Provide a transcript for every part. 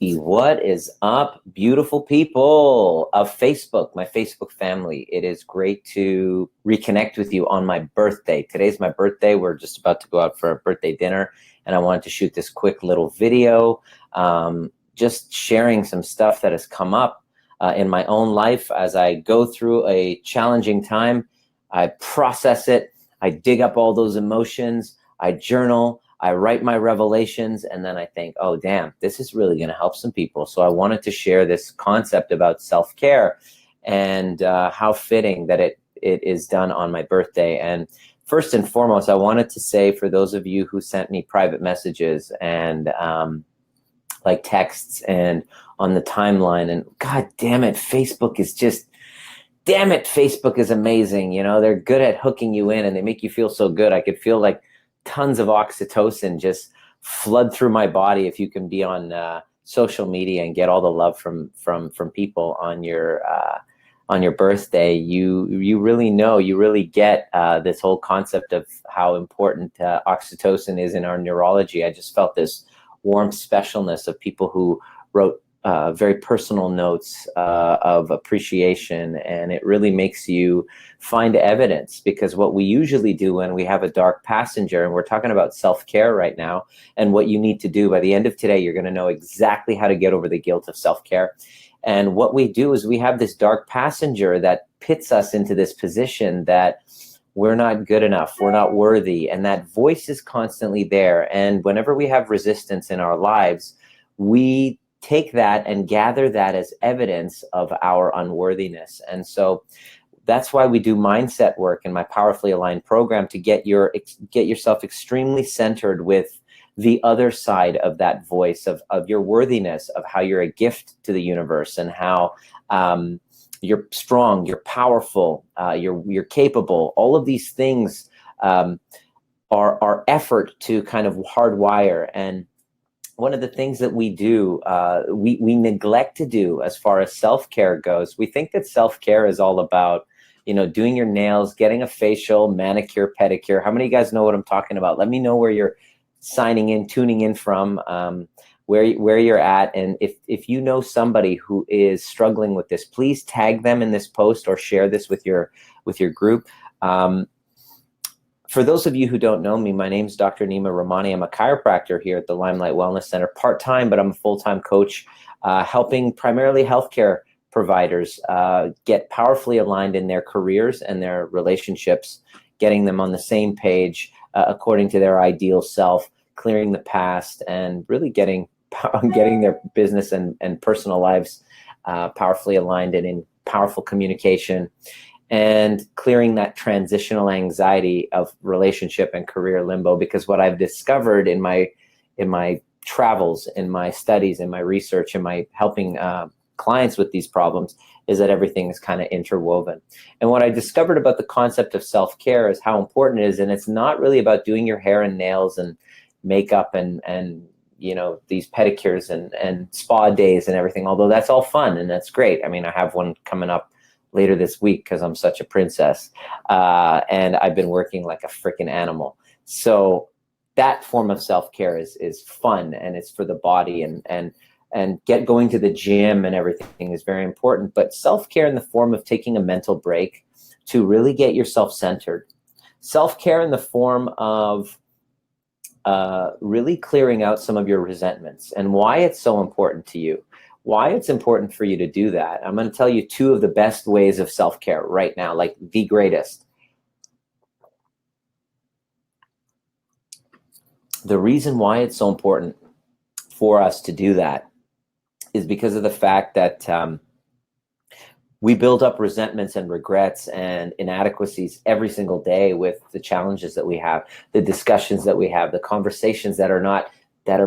What is up, beautiful people of Facebook, my Facebook family? It is great to reconnect with you on my birthday. Today's my birthday. We're just about to go out for a birthday dinner, and I wanted to shoot this quick little video, just sharing some stuff that has come up in my own life as I go through a challenging time. I process it, I dig up all those emotions, I journal, I write my revelations, and then I think, oh, damn, this is really going to help some people. So I wanted to share this concept about self-care and how fitting that it is done on my birthday. And first and foremost, I wanted to say, for those of you who sent me private messages and like texts and on the timeline, and God damn it, Facebook is just, damn it, Facebook is amazing. You know, they're good at hooking you in and they make you feel so good. I could feel like tons of oxytocin just flood through my body if you can be on social media and get all the love from people on your birthday. You really know, you really get this whole concept of how important oxytocin is in our neurology. I just felt this warm specialness of people who wrote very personal notes of appreciation, and it really makes you find evidence, because what we usually do when we have a dark passenger, and we're talking about self-care right now, and what you need to do by the end of today, you're going to know exactly how to get over the guilt of self-care. And what we do is we have this dark passenger that pits us into this position that we're not good enough, we're not worthy, and that voice is constantly there. And whenever we have resistance in our lives, we take that and gather that as evidence of our unworthiness. And so that's why we do mindset work in my Powerfully Aligned program, to get yourself extremely centered with the other side of that voice of your worthiness, of how you're a gift to the universe, and how you're strong, you're powerful, you're capable. All of these things are effort to kind of hardwire. And one of the things that we do, we neglect to do as far as self-care goes. We think that self-care is all about, you know, doing your nails, getting a facial, manicure, pedicure. How many of you guys know what I'm talking about? Let me know where you're signing in, tuning in from, where you're at. And if you know somebody who is struggling with this, please tag them in this post or share this with your group. For those of you who don't know me, my name is Dr.Nima Rahmany. I'm a chiropractor here at the Limelight Wellness Center, part-time, but I'm a full-time coach, helping primarily healthcare providers get powerfully aligned in their careers and their relationships, getting them on the same page according to their ideal self, clearing the past, and really getting their business and personal lives powerfully aligned and in powerful communication, and clearing that transitional anxiety of relationship and career limbo. Because what I've discovered in my travels, in my studies, in my research, in my helping clients with these problems, is that everything is kind of interwoven. And what I discovered about the concept of self-care is how important it is. And it's not really about doing your hair and nails and makeup and you know, these pedicures and spa days and everything, although that's all fun and that's great. I mean, I have one coming up later this week because I'm such a princess, and I've been working like a freaking animal. So that form of self-care is fun, and it's for the body, and going to the gym and everything is very important. But self-care in the form of taking a mental break to really get yourself centered. Self-care in the form of really clearing out some of your resentments, and why it's so important to you. Why it's important for you to do that. I'm going to tell you two of the best ways of self-care right now, like the greatest. The reason why it's so important for us to do that is because of the fact that we build up resentments and regrets and inadequacies every single day with the challenges that we have, the discussions that we have, the conversations that are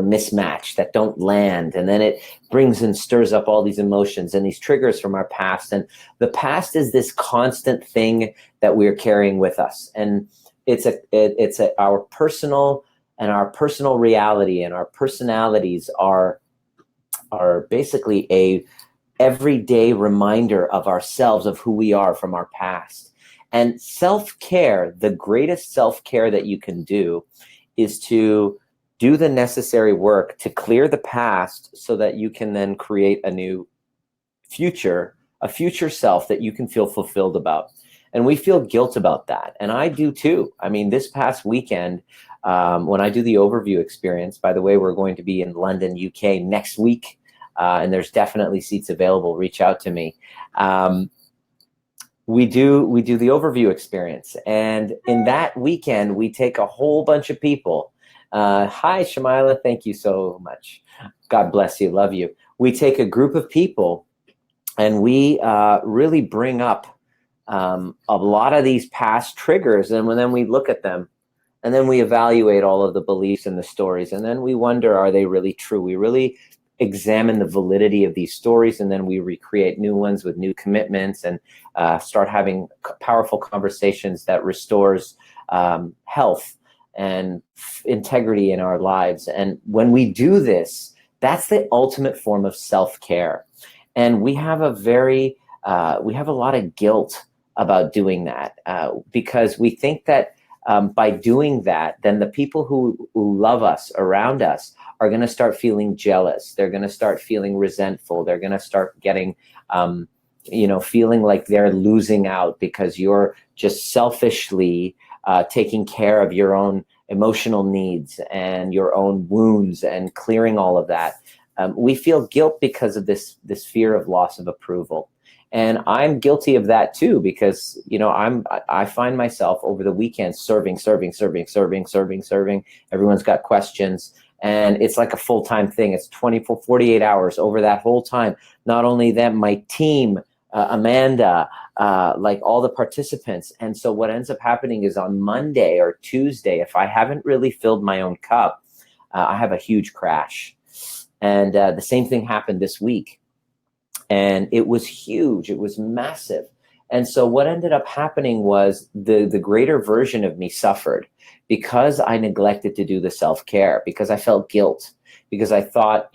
mismatched, that don't land. And then it brings and stirs up all these emotions and these triggers from our past. And the past is this constant thing that we're carrying with us. And it's our personal reality, and our personalities are basically a everyday reminder of ourselves, of who we are from our past. And self-care, the greatest self-care that you can do, is to do the necessary work to clear the past so that you can then create a new future, a future self that you can feel fulfilled about. And we feel guilt about that. And I do too. I mean, this past weekend, when I do the overview experience, by the way, we're going to be in London, UK next week. And there's definitely seats available. Reach out to me. We do the overview experience. And in that weekend, we take a whole bunch of people. Hi, Shamila. Thank you so much. God bless you. Love you. We take a group of people and we really bring up a lot of these past triggers. And then we look at them and then we evaluate all of the beliefs and the stories. And then we wonder, are they really true? We really examine the validity of these stories, and then we recreate new ones with new commitments and start having powerful conversations that restores health and integrity in our lives. And when we do this, that's the ultimate form of self-care. And we have a lot of guilt about doing that because we think that by doing that, then the people who love us around us are going to start feeling jealous. They're going to start feeling resentful. They're going to start getting, feeling like they're losing out because you're just selfishly taking care of your own emotional needs and your own wounds and clearing all of that. We feel guilt because of this fear of loss of approval. And I'm guilty of that too, because, I find myself over the weekend serving. Everyone's got questions. And it's like a full-time thing. It's 24, 48 hours over that whole time. Not only them, my team, Amanda, like all the participants. And so what ends up happening is on Monday or Tuesday, if I haven't really filled my own cup, I have a huge crash. And the same thing happened this week. And it was huge. It was massive. And so what ended up happening was the greater version of me suffered because I neglected to do the self-care, because I felt guilt, because I thought,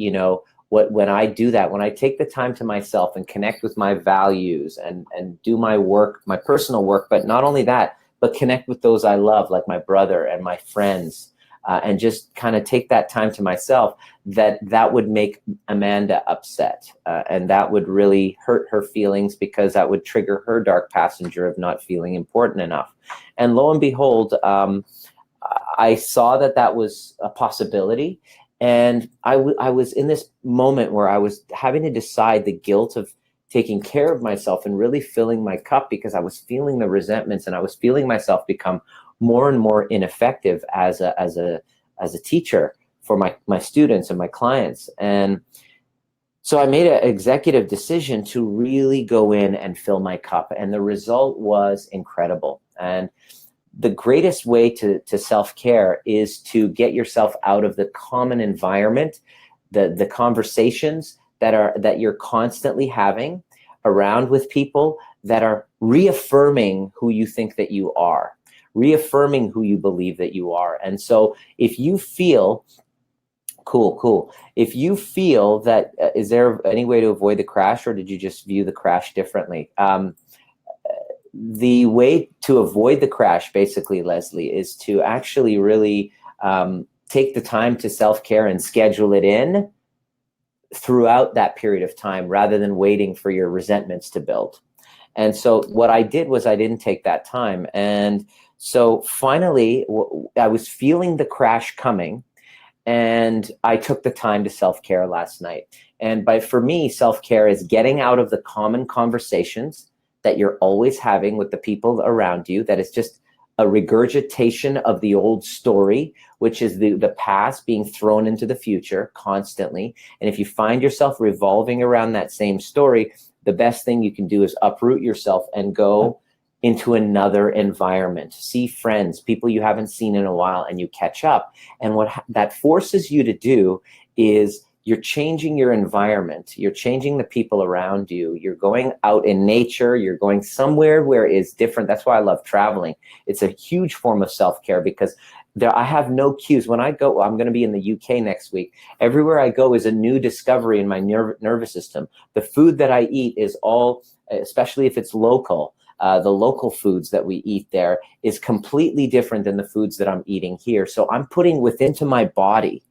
when I do that, when I take the time to myself and connect with my values and do my work, my personal work, but not only that, but connect with those I love, like my brother and my friends, and just kind of take that time to myself, that would make Amanda upset. And that would really hurt her feelings because that would trigger her dark passenger of not feeling important enough. And lo and behold, I saw that was a possibility. And I was in this moment where I was having to decide the guilt of taking care of myself and really filling my cup, because I was feeling the resentments and I was feeling myself become more and more ineffective as a teacher for my students and my clients. And so I made an executive decision to really go in and fill my cup. And the result was incredible. And the greatest way to self-care is to get yourself out of the common environment, the conversations that you're constantly having around with people that are reaffirming who you think that you are, reaffirming who you believe that you are. And so if you feel cool. If you feel that, is there any way to avoid the crash, or did you just view the crash differently? The way to avoid the crash, basically, Leslie, is to actually really take the time to self-care and schedule it in throughout that period of time, rather than waiting for your resentments to build. And so what I did was I didn't take that time. And so finally, I was feeling the crash coming, and I took the time to self-care last night. And for me, self-care is getting out of the common conversations that you're always having with the people around you, that is just a regurgitation of the old story, which is the past being thrown into the future constantly. And if you find yourself revolving around that same story, the best thing you can do is uproot yourself and go into another environment, see friends, people you haven't seen in a while, and you catch up. And what that forces you to do is you're changing your environment. You're changing the people around you. You're going out in nature. You're going somewhere where it's different. That's why I love traveling. It's a huge form of self-care, because I have no cues. When I go, I'm going to be in the UK next week. Everywhere I go is a new discovery in my nervous system. The food that I eat is all, especially if it's local, the local foods that we eat there is completely different than the foods that I'm eating here. So I'm putting within my body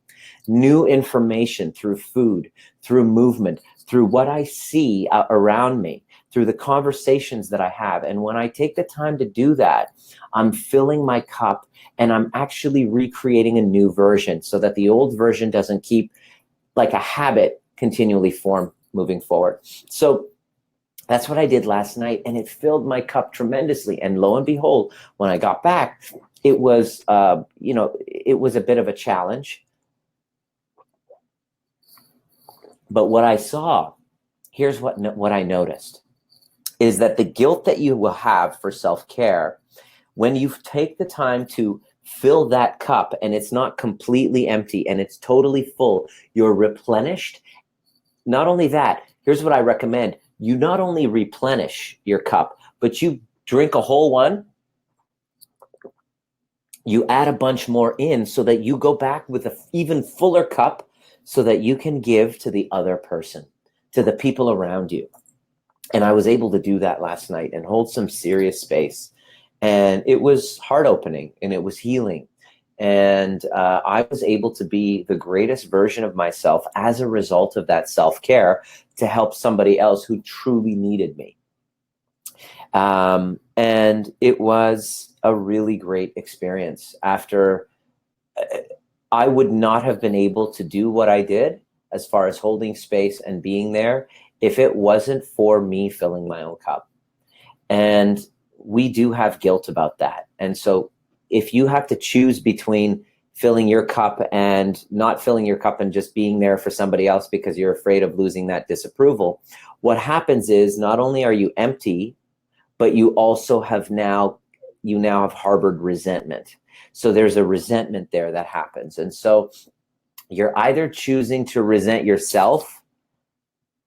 new information through food, through movement, through what I see around me, through the conversations that I have. And when I take the time to do that, I'm filling my cup and I'm actually recreating a new version so that the old version doesn't keep like a habit continually form moving forward. So that's what I did last night, and it filled my cup tremendously. And lo and behold, when I got back, it was, it was a bit of a challenge. But what I saw, here's what I noticed, is that the guilt that you will have for self-care, when you take the time to fill that cup and it's not completely empty and it's totally full, you're replenished. Not only that, here's what I recommend. You not only replenish your cup, but you drink a whole one, you add a bunch more in so that you go back with an even fuller cup so that you can give to the other person, to the people around you. And I was able to do that last night and hold some serious space. And it was heart opening and it was healing. And I was able to be the greatest version of myself as a result of that self-care to help somebody else who truly needed me. And it was a really great experience. After, I would not have been able to do what I did as far as holding space and being there if it wasn't for me filling my own cup. And we do have guilt about that. And so if you have to choose between filling your cup and not filling your cup and just being there for somebody else because you're afraid of losing that disapproval, what happens is not only are you empty, but you also have now have harbored resentment. So there's a resentment there that happens. And so you're either choosing to resent yourself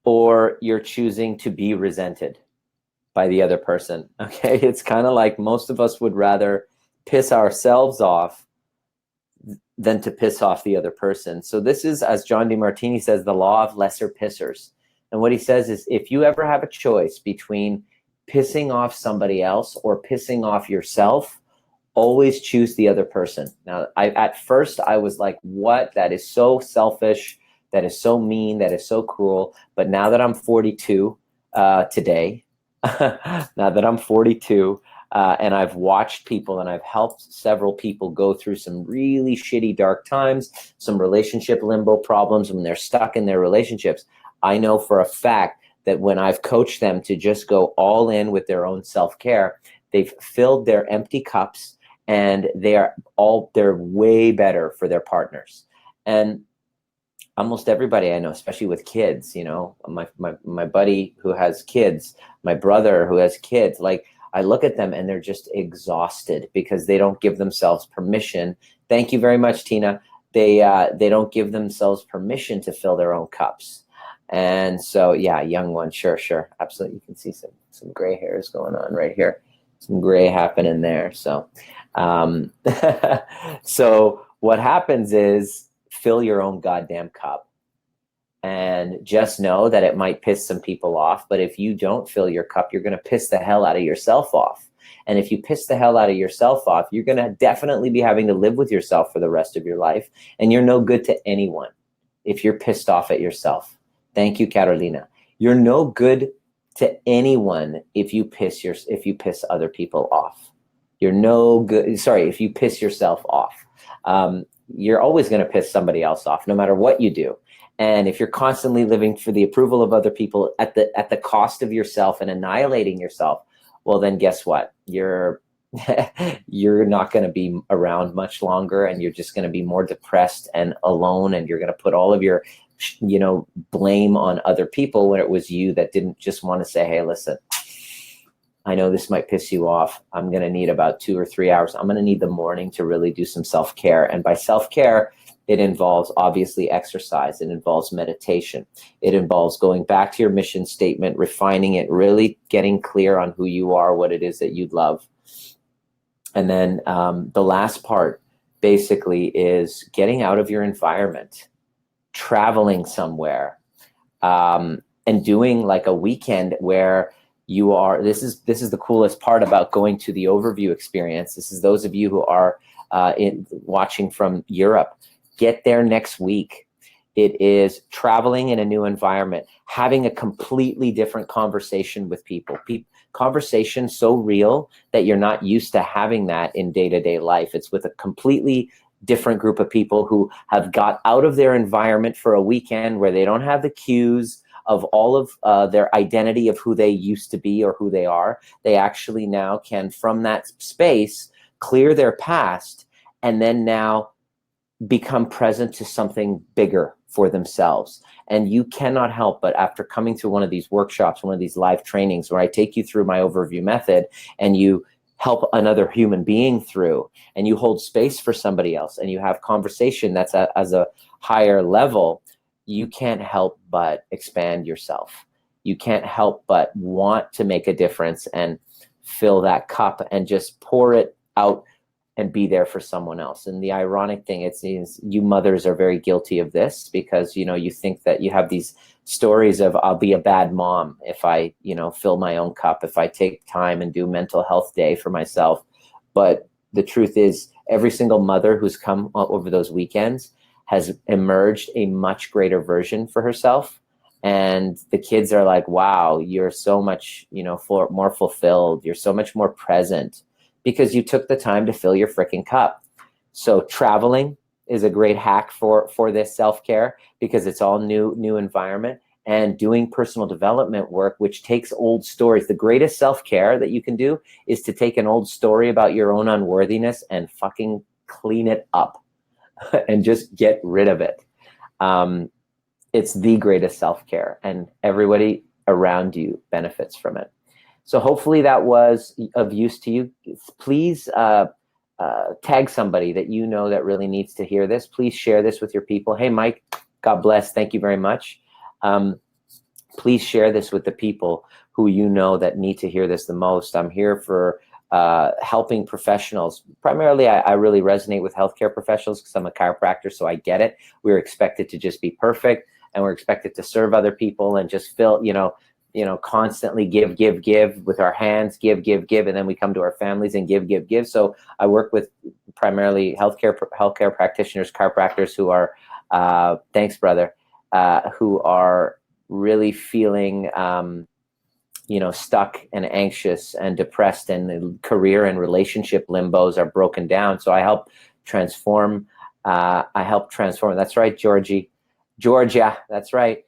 or you're choosing to be resented by the other person. Okay. It's kind of like most of us would rather piss ourselves off than to piss off the other person. So this is, as John DeMartini says, the law of lesser pissers. And what he says is, if you ever have a choice between pissing off somebody else or pissing off yourself, always choose the other person. Now, at first I was like, what? That is so selfish. That is so mean. That is so cruel. But now that I'm 42 today, now that I'm 42, and I've watched people and I've helped several people go through some really shitty dark times, some relationship limbo problems when they're stuck in their relationships, I know for a fact that when I've coached them to just go all in with their own self-care, they've filled their empty cups and they're way better for their partners. And almost everybody I know, especially with kids, my buddy who has kids, my brother who has kids, like I look at them and they're just exhausted because they don't give themselves permission. Thank you very much, Tina. They don't give themselves permission to fill their own cups. And so, yeah, young one, sure, absolutely. You can see some gray hairs going on right here, some gray happening there. So, so what happens is fill your own goddamn cup. And just know that it might piss some people off, but if you don't fill your cup, you're going to piss the hell out of yourself off. And if you piss the hell out of yourself off, you're going to definitely be having to live with yourself for the rest of your life. And you're no good to anyone if you're pissed off at yourself. Thank you, Carolina. You're no good to anyone if you piss other people off. You're no good. Sorry, if you piss yourself off. You're always going to piss somebody else off, no matter what you do. And if you're constantly living for the approval of other people at the cost of yourself and annihilating yourself, well, then guess what? You're not going to be around much longer, and you're just going to be more depressed and alone, and you're going to put all of your, blame on other people when it was you that didn't just want to say, hey, listen, I know this might piss you off. I'm going to need about 2 or 3 hours. I'm going to need the morning to really do some self-care. And by self-care, it involves obviously exercise. It involves meditation. It involves going back to your mission statement, refining it, really getting clear on who you are, what it is that you love. And then the last part basically is getting out of your environment, traveling somewhere, and doing like a weekend where This is the coolest part about going to the overview experience. This is those of you who are watching from Europe. Get there next week. It is traveling in a new environment, having a completely different conversation with people. Conversation so real that you're not used to having that in day-to-day life. It's with a completely different group of people who have got out of their environment for a weekend where they don't have the cues of all of their identity of who they used to be or who they are. They actually now can, from that space, clear their past and then now become present to something bigger for themselves. And you cannot help but, after coming through one of these workshops, one of these live trainings where I take you through my overview method and you help another human being through, and you hold space for somebody else, and you have conversation that's as a higher level, you can't help but expand yourself. You can't help but want to make a difference and fill that cup and just pour it out and be there for someone else. And the ironic thing is you mothers are very guilty of this, because, you know, you think that you have these stories of, I'll be a bad mom if I, you know, fill my own cup, if I take time and do mental health day for myself. But the truth is, every single mother who's come over those weekends has emerged a much greater version for herself. And the kids are like, wow, you're so much, you know, more fulfilled. You're so much more present, because you took the time to fill your freaking cup. So traveling is a great hack for this self-care, because it's all new environment. And doing personal development work, which takes old stories. The greatest self-care that you can do is to take an old story about your own unworthiness and fucking clean it up and just get rid of it. It's the greatest self-care, and everybody around you benefits from it. So hopefully that was of use to you. Please tag somebody that you know that really needs to hear this. Please share this with your people. Hey, Mike, God bless. Thank you very much. Please share this with the people who you know that need to hear this the most. I'm here for helping professionals. Primarily, I really resonate with healthcare professionals because I'm a chiropractor, so I get it. We're expected to just be perfect, and we're expected to serve other people and just fill, constantly give with our hands, give, and then we come to our families and give. So I work with primarily healthcare practitioners, chiropractors who are, thanks, brother, who are really feeling, stuck and anxious and depressed, and the career and relationship limbos are broken down. So I help transform. That's right, Georgia. That's right.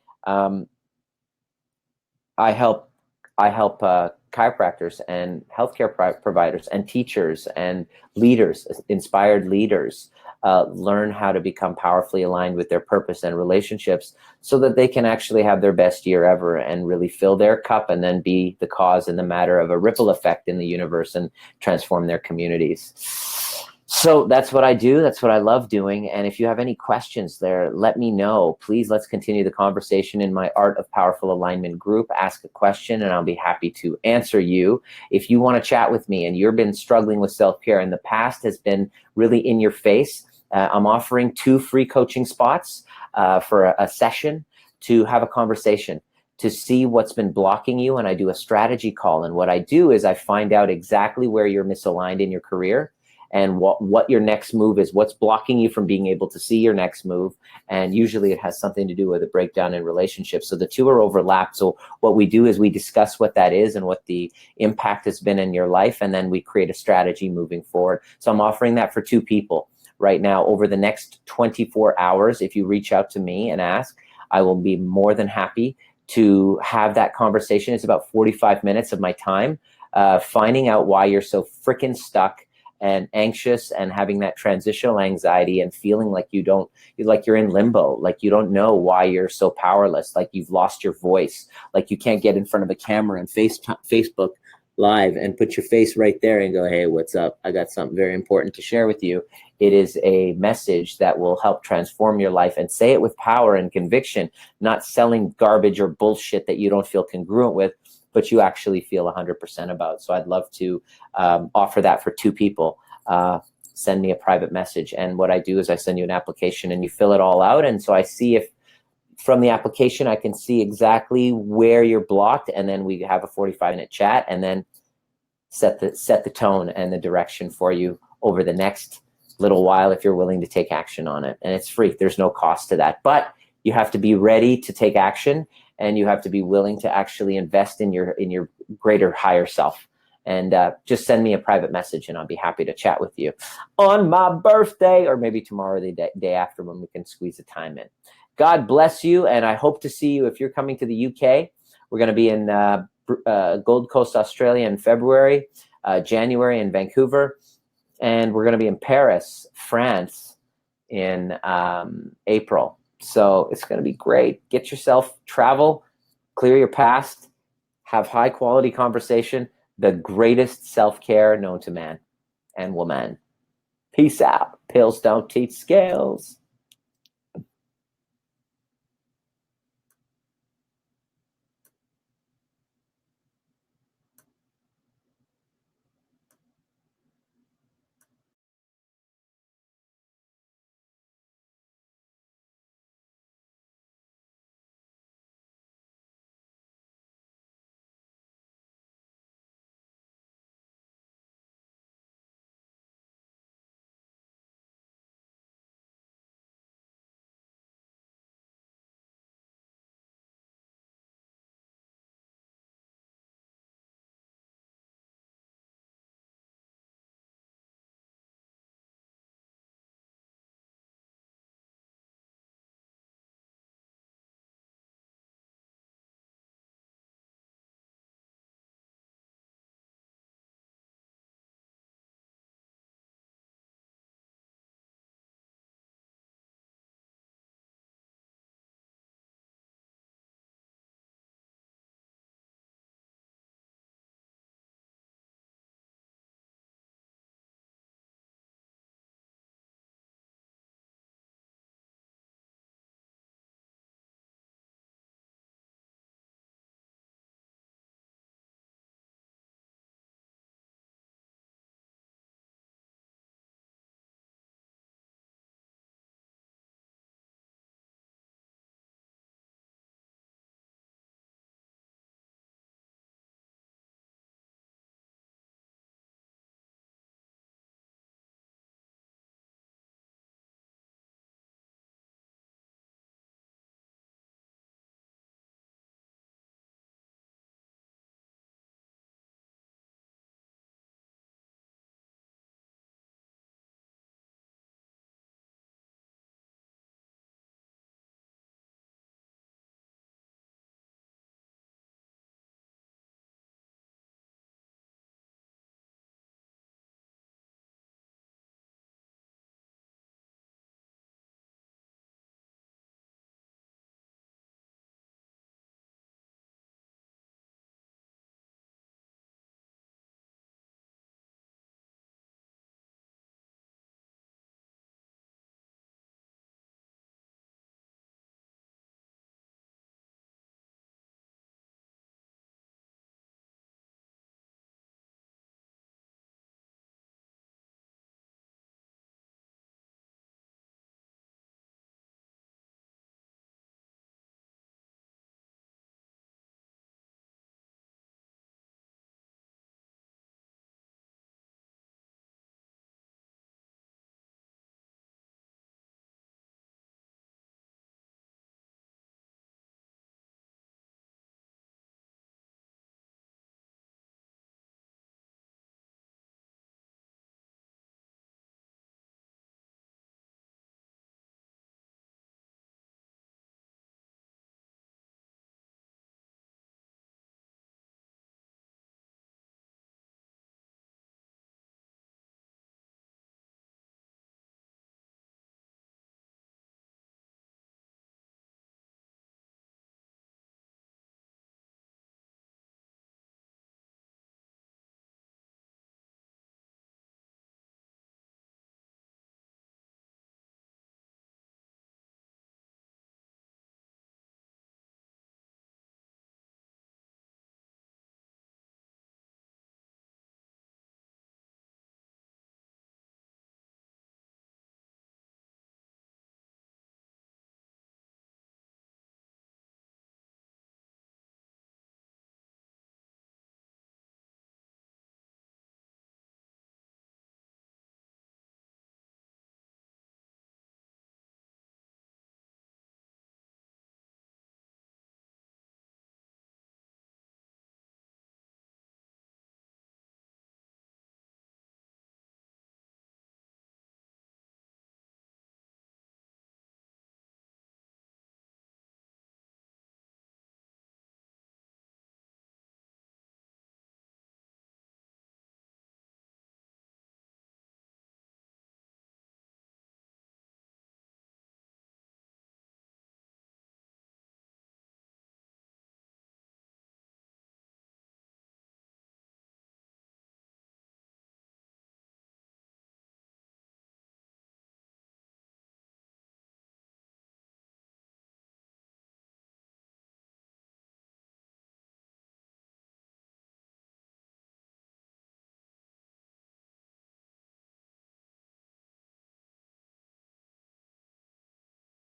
I help chiropractors and healthcare providers and teachers and leaders, inspired leaders, learn how to become powerfully aligned with their purpose and relationships, so that they can actually have their best year ever and really fill their cup, and then be the cause and the matter of a ripple effect in the universe and transform their communities. So that's what I do. That's what I love doing. And if you have any questions there, let me know. Please, let's continue the conversation in my Art of Powerful Alignment group. Ask a question and I'll be happy to answer you. If you want to chat with me and you've been struggling with self-care and the past has been really in your face, I'm offering 2 free coaching spots for a session to have a conversation, to see what's been blocking you. And I do a strategy call. And what I do is I find out exactly where you're misaligned in your career, and what your next move is, what's blocking you from being able to see your next move. And usually it has something to do with a breakdown in relationships. So the 2 are overlapped. So what we do is we discuss what that is and what the impact has been in your life, and then we create a strategy moving forward. So I'm offering that for 2 people right now over the next 24 hours. If you reach out to me and ask, I will be more than happy to have that conversation. It's about 45 minutes of my time, finding out why you're so freaking stuck and anxious and having that transitional anxiety and feeling like you're in limbo, like you don't know why you're so powerless, like you've lost your voice, like you can't get in front of a camera and Facebook Live and put your face right there and go, hey, what's up? I got something very important to share with you. It is a message that will help transform your life, and say it with power and conviction, not selling garbage or bullshit that you don't feel congruent with, but you actually feel 100% about. So I'd love to offer that for 2 people. Send me a private message. And what I do is I send you an application and you fill it all out. And so I see if from the application, I can see exactly where you're blocked, and then we have a 45-minute chat, and then set the tone and the direction for you over the next little while if you're willing to take action on it. And it's free. There's no cost to that. But you have to be ready to take action, and you have to be willing to actually invest in your greater higher self. And just send me a private message, and I'll be happy to chat with you on my birthday, or maybe tomorrow, the day after, when we can squeeze the time in. God bless you, and I hope to see you if you're coming to the UK. We're going to be in Gold Coast, Australia in February, January in Vancouver, and we're going to be in Paris, France in April. So it's going to be great. Get yourself, travel, clear your past, have high quality conversation, the greatest self-care known to man and woman. Peace out. Pills don't teach scales.